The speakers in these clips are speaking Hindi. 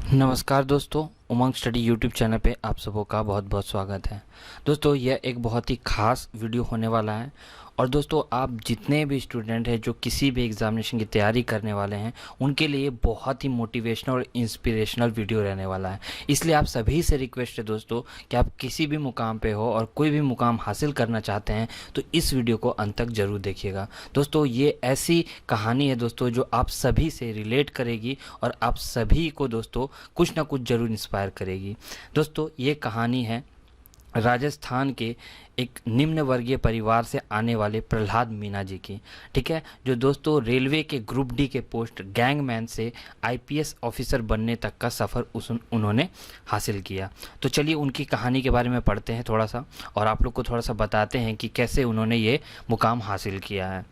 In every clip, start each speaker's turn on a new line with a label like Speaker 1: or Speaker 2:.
Speaker 1: नमस्कार दोस्तों, उमंग स्टडी यूट्यूब चैनल पे आप सबों का बहुत बहुत स्वागत है। दोस्तों यह एक बहुत ही खास वीडियो होने वाला है और दोस्तों आप जितने भी स्टूडेंट हैं जो किसी भी एग्ज़ामिनेशन की तैयारी करने वाले हैं उनके लिए बहुत ही मोटिवेशनल और इंस्पिरेशनल वीडियो रहने वाला है। इसलिए आप सभी से रिक्वेस्ट है दोस्तों कि आप किसी भी मुकाम पे हो और कोई भी मुकाम हासिल करना चाहते हैं तो इस वीडियो को अंत तक ज़रूर देखिएगा। दोस्तों ये ऐसी कहानी है दोस्तों जो आप सभी से रिलेट करेगी और आप सभी को दोस्तों कुछ ना कुछ ज़रूर इंस्पायर करेगी। दोस्तों ये कहानी है राजस्थान के एक निम्न वर्गीय परिवार से आने वाले प्रहलाद मीना जी की। ठीक है, जो दोस्तों रेलवे के ग्रुप डी के पोस्ट गैंगमैन से आईपीएस ऑफिसर बनने तक का सफ़र उन्होंने हासिल किया। तो चलिए उनकी कहानी के बारे में पढ़ते हैं थोड़ा सा और आप लोग को थोड़ा सा बताते हैं कि कैसे उन्होंने ये मुकाम हासिल किया है।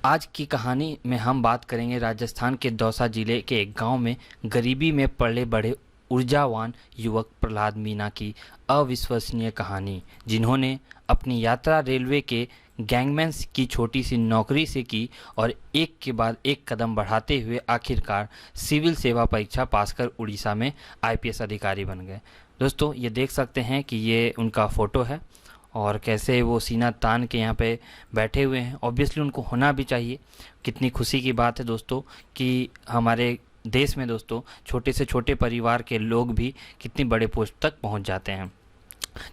Speaker 1: आज की कहानी में हम बात करेंगे राजस्थान के दौसा जिले के एक गांव में गरीबी में पले बढ़े ऊर्जावान युवक प्रहलाद मीना की अविश्वसनीय कहानी, जिन्होंने अपनी यात्रा रेलवे के गैंगमैन की छोटी सी नौकरी से की और एक के बाद एक कदम बढ़ाते हुए आखिरकार सिविल सेवा परीक्षा पास कर उड़ीसा में आईपीएस अधिकारी बन गए। दोस्तों ये देख सकते हैं कि ये उनका फ़ोटो है और कैसे वो सीना तान के यहाँ पे बैठे हुए हैं। ऑब्वियसली उनको होना भी चाहिए। कितनी खुशी की बात है दोस्तों कि हमारे देश में दोस्तों छोटे से छोटे परिवार के लोग भी कितनी बड़े पोस्ट तक पहुँच जाते हैं।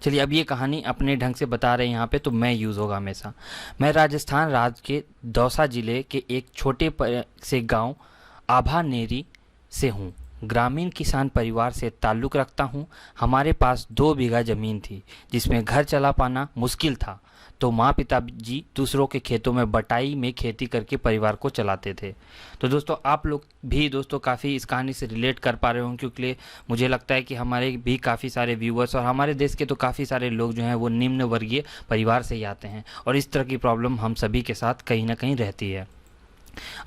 Speaker 1: चलिए अब ये कहानी अपने ढंग से बता रहे हैं यहाँ पे, तो मैं यूज़ होगा हमेशा। मैं राजस्थान राज्य के दौसा ज़िले के एक छोटे से गांव आभानेरी से हूँ। ग्रामीण किसान परिवार से ताल्लुक़ रखता हूँ। हमारे पास 2 बीघा ज़मीन थी जिसमें घर चला पाना मुश्किल था, तो माँ पिताजी दूसरों के खेतों में बटाई में खेती करके परिवार को चलाते थे। तो दोस्तों आप लोग भी दोस्तों काफ़ी इस कहानी से रिलेट कर पा रहे होंगे, क्योंकि मुझे लगता है कि हमारे भी काफ़ी सारे व्यूअर्स और हमारे देश के तो काफ़ी सारे लोग जो हैं वो निम्न वर्गीय परिवार से ही आते हैं और इस तरह की प्रॉब्लम हम सभी के साथ कहीं ना कहीं रहती है।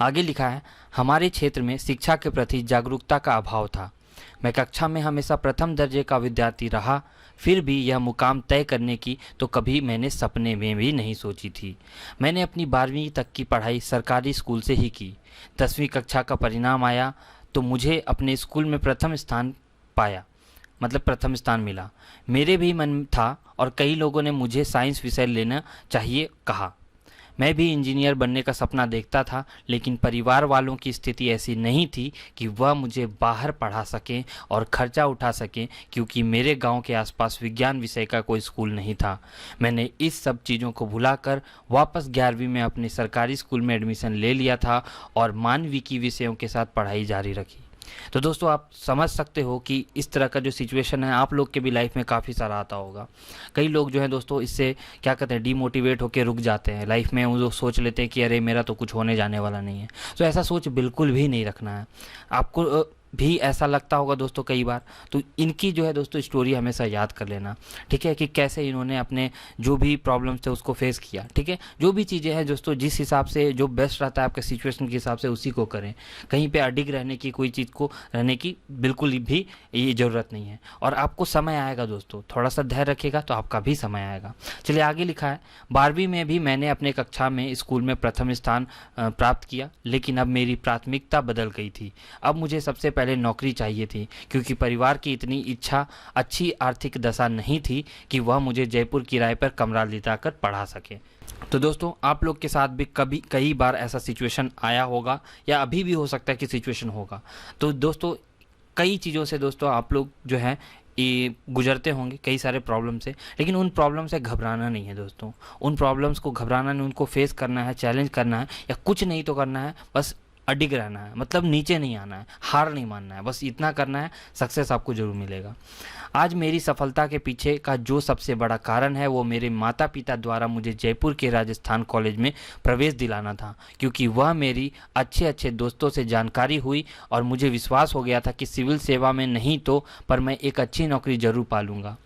Speaker 1: आगे लिखा है, हमारे क्षेत्र में शिक्षा के प्रति जागरूकता का अभाव था। मैं कक्षा में हमेशा प्रथम दर्जे का विद्यार्थी रहा, फिर भी यह मुकाम तय करने की तो कभी मैंने सपने में भी नहीं सोची थी। मैंने अपनी 12वीं तक की पढ़ाई सरकारी स्कूल से ही की। 10वीं कक्षा का परिणाम आया तो मुझे अपने स्कूल में प्रथम स्थान मिला। मेरे भी मन था और कई लोगों ने मुझे साइंस विषय लेना चाहिए कहा। मैं भी इंजीनियर बनने का सपना देखता था, लेकिन परिवार वालों की स्थिति ऐसी नहीं थी कि वह मुझे बाहर पढ़ा सकें और खर्चा उठा सकें, क्योंकि मेरे गांव के आसपास विज्ञान विषय का कोई स्कूल नहीं था। मैंने इस सब चीज़ों को भुलाकर वापस 11वीं में अपने सरकारी स्कूल में एडमिशन ले लिया था और मानविकी विषयों के साथ पढ़ाई जारी रखी। तो दोस्तों आप समझ सकते हो कि इस तरह का जो सिचुएशन है आप लोग के भी लाइफ में काफ़ी सारा आता होगा। कई लोग जो है दोस्तों इससे क्या कहते हैं डीमोटिवेट होकर रुक जाते हैं लाइफ में। वो सोच लेते हैं कि अरे मेरा तो कुछ होने जाने वाला नहीं है। तो ऐसा सोच बिल्कुल भी नहीं रखना है। आपको भी ऐसा लगता होगा दोस्तों कई बार, तो इनकी जो है दोस्तों स्टोरी हमेशा याद कर लेना। ठीक है, कि कैसे इन्होंने अपने जो भी प्रॉब्लम्स थे उसको फेस किया। ठीक है, जो भी चीज़ें हैं दोस्तों जिस हिसाब से जो बेस्ट रहता है आपके सिचुएशन के हिसाब से उसी को करें। कहीं पे अडिग रहने की कोई चीज़ को रहने की बिल्कुल भी ये ज़रूरत नहीं है और आपको समय आएगा दोस्तों। थोड़ा सा धैर्य रखिएगा तो आपका भी समय आएगा। चलिए आगे लिखा है, 12वीं में भी मैंने अपने कक्षा में स्कूल में प्रथम स्थान प्राप्त किया, लेकिन अब मेरी प्राथमिकता बदल गई थी। अब मुझे सबसे पहले नौकरी चाहिए थी, क्योंकि परिवार की इतनी अच्छी आर्थिक दशा नहीं थी कि वह मुझे जयपुर किराए पर कमरा दिलाकर पढ़ा सके। तो दोस्तों आप लोग के साथ भी कई बार ऐसा सिचुएशन आया होगा या अभी भी हो सकता है कि सिचुएशन होगा। तो दोस्तों कई चीज़ों से दोस्तों आप लोग जो है ये गुजरते होंगे, कई सारे प्रॉब्लम से, लेकिन उन प्रॉब्लम से घबराना नहीं है दोस्तों। उन प्रॉब्लम्स को घबराना नहीं, उनको फेस करना है, चैलेंज करना है, या कुछ नहीं तो करना है, बस अडिग रहना है। मतलब नीचे नहीं आना है, हार नहीं मानना है, बस इतना करना है, सक्सेस आपको जरूर मिलेगा। आज मेरी सफलता के पीछे का जो सबसे बड़ा कारण है वो मेरे माता पिता द्वारा मुझे जयपुर के राजस्थान कॉलेज में प्रवेश दिलाना था, क्योंकि वह मेरी अच्छे दोस्तों से जानकारी हुई और मुझे विश्वास हो गया था कि सिविल सेवा में नहीं तो पर मैं एक अच्छी नौकरी जरूर पा लूँगा।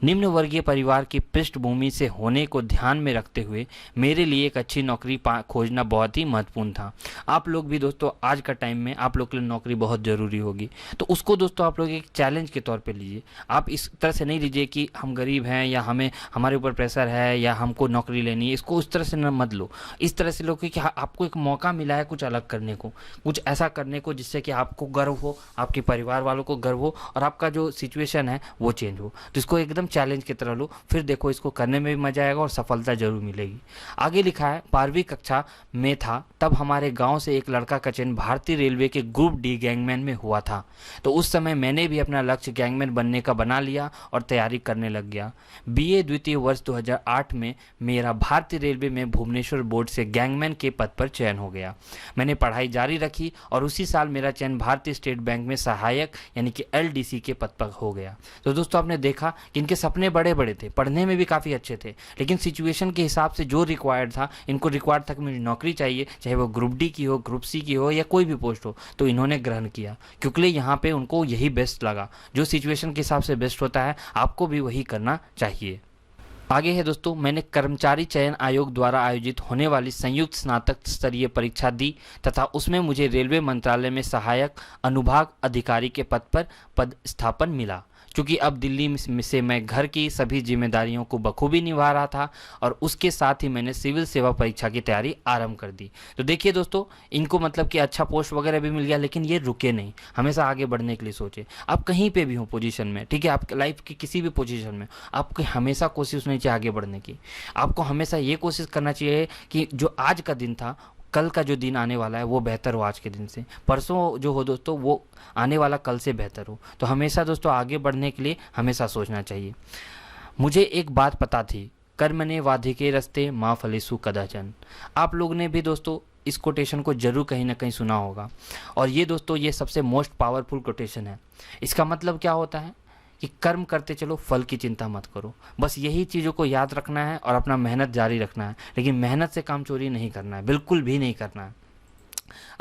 Speaker 1: निम्न वर्गीय परिवार की पृष्ठभूमि से होने को ध्यान में रखते हुए मेरे लिए एक अच्छी नौकरी खोजना बहुत ही महत्वपूर्ण था। आप लोग भी दोस्तों आज का टाइम में आप लोग के लिए नौकरी बहुत ज़रूरी होगी, तो उसको दोस्तों आप लोग एक चैलेंज के तौर पे लीजिए। आप इस तरह से नहीं लीजिए कि हम गरीब हैं या हमारे ऊपर प्रेशर है या हमको नौकरी लेनी है, इसको उस तरह से न मत लो। इस तरह से लो कि आपको एक मौका मिला है कुछ अलग करने को, कुछ ऐसा करने को जिससे कि आपको गर्व हो, आपके परिवार वालों को गर्व हो और आपका जो सिचुएशन है वो चेंज हो। तो इसको एकदम चैलेंज की तरह लो, फिर देखो इसको करने में भी मजा आएगा और सफलता जरूर मिलेगी। आगे लिखा है 12वीं कक्षा में था तब हमारे गांव से एक लड़का का चयन भारतीय रेलवे के ग्रुप डी गैंगमैन में हुआ था। तो उस समय मैंने भी अपना लक्ष्य गैंगमैन बनने का बना लिया और तैयारी करने लग गया। बीए द्वितीय वर्ष 2008 में मेरा भारतीय रेलवे में भुवनेश्वर बोर्ड से गैंगमैन के पद पर चयन हो गया। मैंने पढ़ाई जारी रखी और उसी साल मेरा चयन भारतीय स्टेट बैंक में सहायक यानी कि एलडीसी के पद पर हो गया। तो दोस्तों आपने देखा कि इनके सपने बड़े बड़े थे, पढ़ने में भी काफ़ी अच्छे थे, लेकिन सिचुएशन के हिसाब से जो रिक्वायर्ड था, इनको रिक्वायर्ड था कि मुझे नौकरी चाहिए, चाहे वो ग्रुप डी की हो, ग्रुप सी की हो या कोई भी पोस्ट हो, तो इन्होंने ग्रहण किया क्योंकि यहाँ पे उनको यही बेस्ट लगा। जो सिचुएशन के हिसाब से बेस्ट होता है आपको भी वही करना चाहिए। आगे है दोस्तों, मैंने कर्मचारी चयन आयोग द्वारा आयोजित होने वाली संयुक्त स्नातक स्तरीय परीक्षा दी तथा उसमें मुझे रेलवे मंत्रालय में सहायक अनुभाग अधिकारी के पद पर पदस्थापन मिला। क्योंकि अब दिल्ली से मैं घर की सभी जिम्मेदारियों को बखूबी निभा रहा था और उसके साथ ही मैंने सिविल सेवा परीक्षा की तैयारी आरंभ कर दी। तो देखिए दोस्तों, इनको मतलब कि अच्छा पोस्ट वगैरह भी मिल गया, लेकिन ये रुके नहीं, हमेशा आगे बढ़ने के लिए सोचे। आप कहीं पे भी हो पोजीशन में, ठीक है, आपके लाइफ की किसी भी पोजीशन में, आपको हमेशा कोशिश नहीं चाहिए आगे बढ़ने की। आपको हमेशा ये कोशिश करना चाहिए कि जो आज का दिन था, कल का जो दिन आने वाला है वो बेहतर हो आज के दिन से, परसों जो हो दोस्तों वो आने वाला कल से बेहतर हो। तो हमेशा दोस्तों आगे बढ़ने के लिए हमेशा सोचना चाहिए। मुझे एक बात पता थी, कर्मणे वाधिके रस्ते माँ फलेषु कदाचन। आप लोग ने भी दोस्तों इस कोटेशन को जरूर कहीं ना कहीं सुना होगा और ये दोस्तों ये सबसे मोस्ट पावरफुल कोटेशन है। इसका मतलब क्या होता है कि कर्म करते चलो, फल की चिंता मत करो। बस यही चीज़ों को याद रखना है और अपना मेहनत जारी रखना है, लेकिन मेहनत से काम चोरी नहीं करना है, बिल्कुल भी नहीं करना है।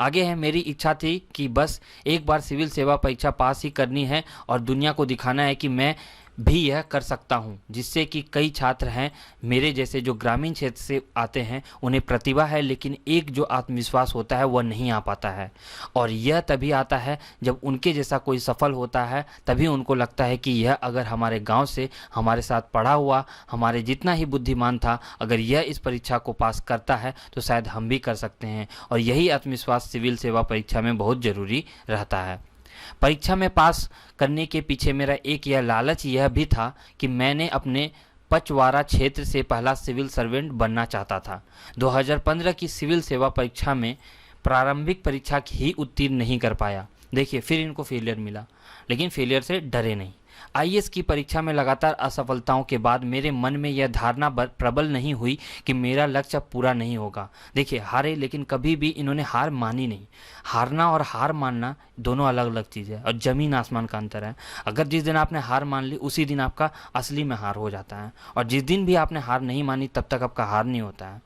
Speaker 1: आगे है, मेरी इच्छा थी कि बस एक बार सिविल सेवा परीक्षा पास ही करनी है और दुनिया को दिखाना है कि मैं भी यह कर सकता हूं, जिससे कि कई छात्र हैं मेरे जैसे जो ग्रामीण क्षेत्र से आते हैं, उन्हें प्रतिभा है लेकिन एक जो आत्मविश्वास होता है वह नहीं आ पाता है। और यह तभी आता है जब उनके जैसा कोई सफल होता है, तभी उनको लगता है कि यह अगर हमारे गांव से हमारे साथ पढ़ा हुआ, हमारे जितना ही बुद्धिमान था, अगर यह इस परीक्षा को पास करता है तो शायद हम भी कर सकते हैं। और यही आत्मविश्वास सिविल सेवा परीक्षा में बहुत ज़रूरी रहता है। परीक्षा में पास करने के पीछे मेरा एक यह लालच यह भी था कि मैंने अपने पचवाड़ा क्षेत्र से पहला सिविल सर्वेंट बनना चाहता था। 2015 की सिविल सेवा परीक्षा में प्रारंभिक परीक्षा ही उत्तीर्ण नहीं कर पाया। देखिए फिर इनको फेलियर मिला, लेकिन फेलियर से डरे नहीं। आईएएस की परीक्षा में लगातार असफलताओं के बाद मेरे मन में यह धारणा प्रबल नहीं हुई कि मेरा लक्ष्य पूरा नहीं होगा। देखिए हारे, लेकिन कभी भी इन्होंने हार मानी नहीं। हारना और हार मानना दोनों अलग अलग चीज़ है और ज़मीन आसमान का अंतर है। अगर जिस दिन आपने हार मान ली उसी दिन आपका असली में हार हो जाता है, और जिस दिन भी आपने हार नहीं मानी तब तक आपका हार नहीं होता है,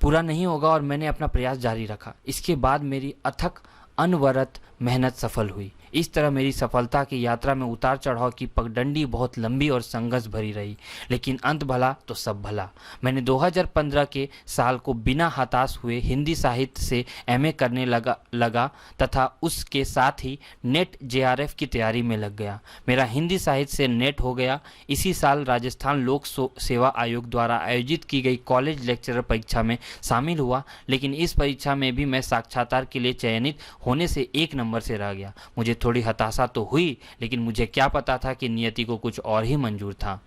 Speaker 1: पूरा नहीं होगा। और मैंने अपना प्रयास जारी रखा। इसके बाद मेरी अथक अनवरत मेहनत सफल हुई। इस तरह मेरी सफलता की यात्रा में उतार चढ़ाव की पगडंडी बहुत लंबी और संघर्ष भरी रही, लेकिन अंत भला तो सब भला। मैंने 2015 के साल को बिना हताश हुए हिंदी साहित्य से एमए करने लगा तथा उसके साथ ही नेट जेआरएफ की तैयारी में लग गया। मेरा हिंदी साहित्य से नेट हो गया। इसी साल राजस्थान लोक सेवा आयोग द्वारा आयोजित की गई कॉलेज लेक्चरर परीक्षा में शामिल हुआ, लेकिन इस परीक्षा में भी मैं साक्षात्कार के लिए चयनित होने से 1 नंबर से रह गया। मुझे थोड़ी हताशा तो हुई, लेकिन मुझे क्या पता था कि नियति को कुछ और ही मंजूर था।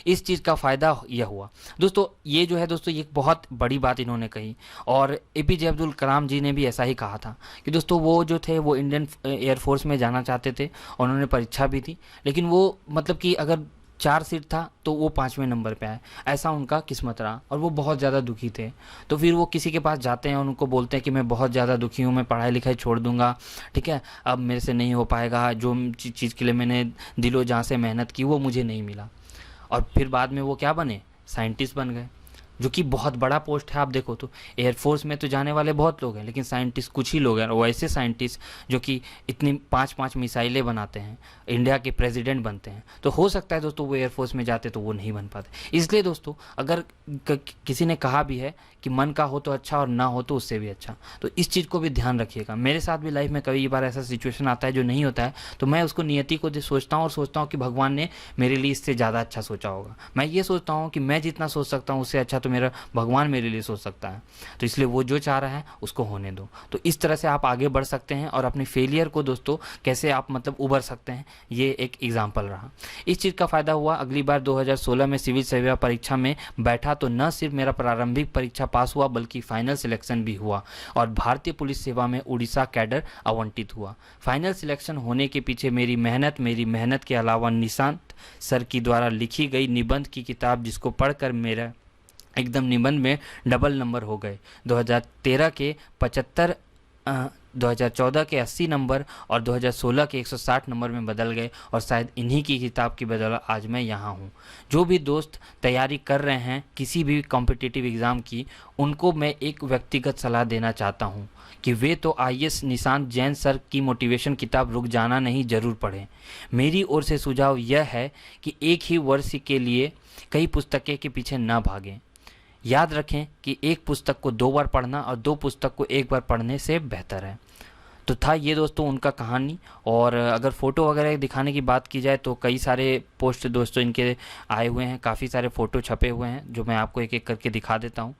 Speaker 1: इस चीज़ का फ़ायदा यह हुआ दोस्तों, ये जो है दोस्तों, ये एक बहुत बड़ी बात इन्होंने कही। और एपीजे अब्दुल कलाम जी ने भी ऐसा ही कहा था कि दोस्तों वो जो थे वो इंडियन एयरफोर्स में जाना चाहते थे और उन्होंने परीक्षा भी दी, लेकिन वो मतलब कि अगर 4 सीट था तो वो 5वें नंबर पे आए, ऐसा उनका किस्मत रहा और वो बहुत ज़्यादा दुखी थे। तो फिर वो किसी के पास जाते हैं और उनको बोलते हैं कि मैं बहुत ज़्यादा दुखी हूँ, मैं पढ़ाई लिखाई छोड़ दूंगा, ठीक है, अब मेरे से नहीं हो पाएगा, जो चीज़ के लिए मैंने दिलो जान से मेहनत की वो मुझे नहीं मिला। और फिर बाद में वो क्या बने, साइंटिस्ट बन गए। जो कि बहुत बड़ा पोस्ट है। आप देखो तो एयरफोर्स में तो जाने वाले बहुत लोग हैं, लेकिन साइंटिस्ट कुछ ही लोग हैं, और ऐसे साइंटिस्ट जो कि इतनी 5-5 मिसाइलें बनाते हैं, इंडिया के प्रेसिडेंट बनते हैं। तो हो सकता है दोस्तों वो एयरफोर्स में जाते तो वो नहीं बन पाते। इसलिए दोस्तों अगर किसी ने कहा भी है कि मन का हो तो अच्छा और ना हो तो उससे भी अच्छा, तो इस चीज़ को भी ध्यान रखिएगा। मेरे साथ भी लाइफ में कई बार ऐसा सिचुएशन आता है जो नहीं होता है, तो मैं उसको नियति को सोचता हूँ और सोचता हूँ कि भगवान ने मेरे लिए इससे ज़्यादा अच्छा सोचा होगा। मैं ये सोचता हूँ कि मैं जितना सोच सकता हूँ उससे अच्छा तो मेरा भगवान मेरे लिए सोच सकता है, तो इसलिए वो जो चाह रहा है उसको होने दो। तो इस तरह से आप आगे बढ़ सकते हैं और अपनी फेलियर को दोस्तों कैसे आप मतलब उबर सकते हैं, ये एक एग्जाम्पल रहा। इस चीज़ का फ़ायदा हुआ, अगली बार 2016 में सिविल सेवा परीक्षा में बैठा तो न सिर्फ मेरा प्रारंभिक परीक्षा पास हुआ बल्कि फाइनल सिलेक्शन भी हुआ और भारतीय पुलिस सेवा में उड़ीसा कैडर आवंटित हुआ। फाइनल सिलेक्शन होने के पीछे मेरी मेहनत के अलावा निशांत सर की द्वारा लिखी गई निबंध की किताब, जिसको पढ़कर मेरा एकदम निबंध में डबल नंबर हो गए। 2013 के 75, 2014 के 80 नंबर और 2016 के 160 नंबर में बदल गए और शायद इन्हीं की किताब की बदौलत आज मैं यहाँ हूँ। जो भी दोस्त तैयारी कर रहे हैं किसी भी कॉम्पिटिटिव एग्ज़ाम की, उनको मैं एक व्यक्तिगत सलाह देना चाहता हूँ कि वे तो IAS निशांत जैन सर की मोटिवेशन किताब रुक जाना नहीं ज़रूर पढ़ें। मेरी ओर से सुझाव यह है कि एक ही वर्ष के लिए कई पुस्तकें के पीछे न भागें। याद रखें कि एक पुस्तक को 2 बार पढ़ना और 2 पुस्तक को 1 बार पढ़ने से बेहतर है। तो था ये दोस्तों उनका कहानी। और अगर फ़ोटो वगैरह दिखाने की बात की जाए तो कई सारे पोस्ट दोस्तों इनके आए हुए हैं, काफ़ी सारे फ़ोटो छपे हुए हैं जो मैं आपको एक एक करके दिखा देता हूँ।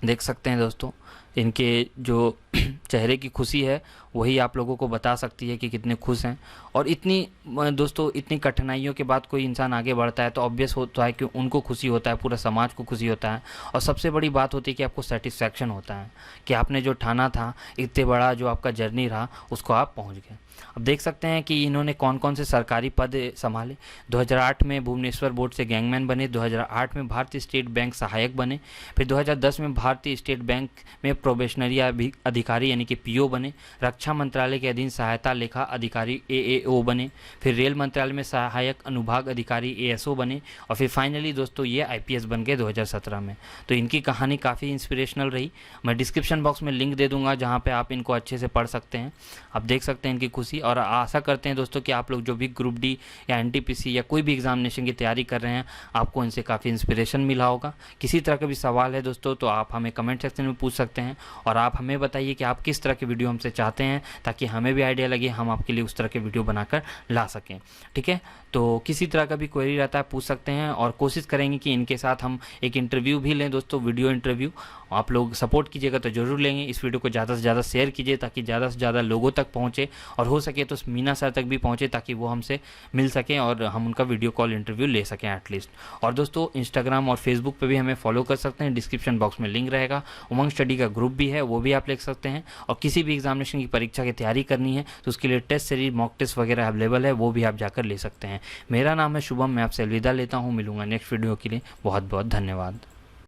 Speaker 1: देख सकते हैं दोस्तों, इनके जो चेहरे की खुशी है वही आप लोगों को बता सकती है कि कितने खुश हैं। और इतनी दोस्तों इतनी कठिनाइयों के बाद कोई इंसान आगे बढ़ता है तो ऑब्वियस होता है कि उनको खुशी होता है, पूरा समाज को खुशी होता है। और सबसे बड़ी बात होती है कि आपको सेटिस्फैक्शन होता है कि आपने जो ठाना था, इतने बड़ा जो आपका जर्नी रहा, उसको आप पहुँच गए। अब देख सकते हैं कि इन्होंने कौन कौन से सरकारी पद संभाले। 2008 में भुवनेश्वर बोर्ड से गैंगमैन बने, 2008 में भारतीय स्टेट बैंक सहायक बने, फिर 2010 में भारतीय स्टेट बैंक में प्रोबेशनरी अधिकारी यानी कि PO बने, रक्षा मंत्रालय के अधीन सहायता लेखा अधिकारी AAO बने, फिर रेल मंत्रालय में सहायक अनुभाग अधिकारी ASO बने, और फिर फाइनली दोस्तों ये IPS बन गए 2017 में। तो इनकी कहानी काफ़ी इंस्पिरेशनल रही। मैं डिस्क्रिप्शन बॉक्स में लिंक दे दूंगा जहाँ पे आप इनको अच्छे से पढ़ सकते हैं। आप देख सकते हैं इनकी खुशी। और आशा करते हैं दोस्तों कि आप लोग जो भी ग्रुप D या NTPC या कोई भी एग्जामिनेशन की तैयारी कर रहे हैं, आपको इनसे काफ़ी इंस्पिरेशन मिला होगा। किसी तरह का भी सवाल है दोस्तों तो आप हमें कमेंट सेक्शन में पूछ सकते हैं, और आप हमें बताइए कि आप किस तरह की वीडियो हमसे चाहते हैं, ताकि हमें भी आइडिया लगे, हम आपके लिए उस तरह के वीडियो बनाकर ला सकें। ठीक है, तो किसी तरह का भी क्वेरी रहता है पूछ सकते हैं, और कोशिश करेंगे कि इनके साथ हम एक इंटरव्यू भी लें दोस्तों, वीडियो इंटरव्यू। आप लोग सपोर्ट कीजिएगा तो ज़रूर लेंगे। इस वीडियो को ज़्यादा से ज़्यादा शेयर कीजिए ताकि ज़्यादा से ज़्यादा लोगों तक पहुँचे, और हो सके तो मीना सर तक भी पहुँचे ताकि वो हमसे मिल सकें और हम उनका वीडियो कॉल इंटरव्यू ले सकें एटलीस्ट। और दोस्तों इंस्टाग्राम और फेसबुक पे भी हमें फॉलो कर सकते हैं, डिस्क्रिप्शन बॉक्स में लिंक रहेगा। उमंग स्टडी का ग्रुप भी है, वो भी आप ले सकते हैं। और किसी भी एग्जामिनेशन की परीक्षा की तैयारी करनी है तो उसके लिए टेस्ट सीरीज, मॉक टेस्ट वगैरह अवेलेबल है, वो भी आप जाकर ले सकते हैं। मेरा नाम है शुभम, मैं आपसे अलविदा लेता हूँ। मिलूंगा नेक्स्ट वीडियो के लिए। बहुत बहुत धन्यवाद।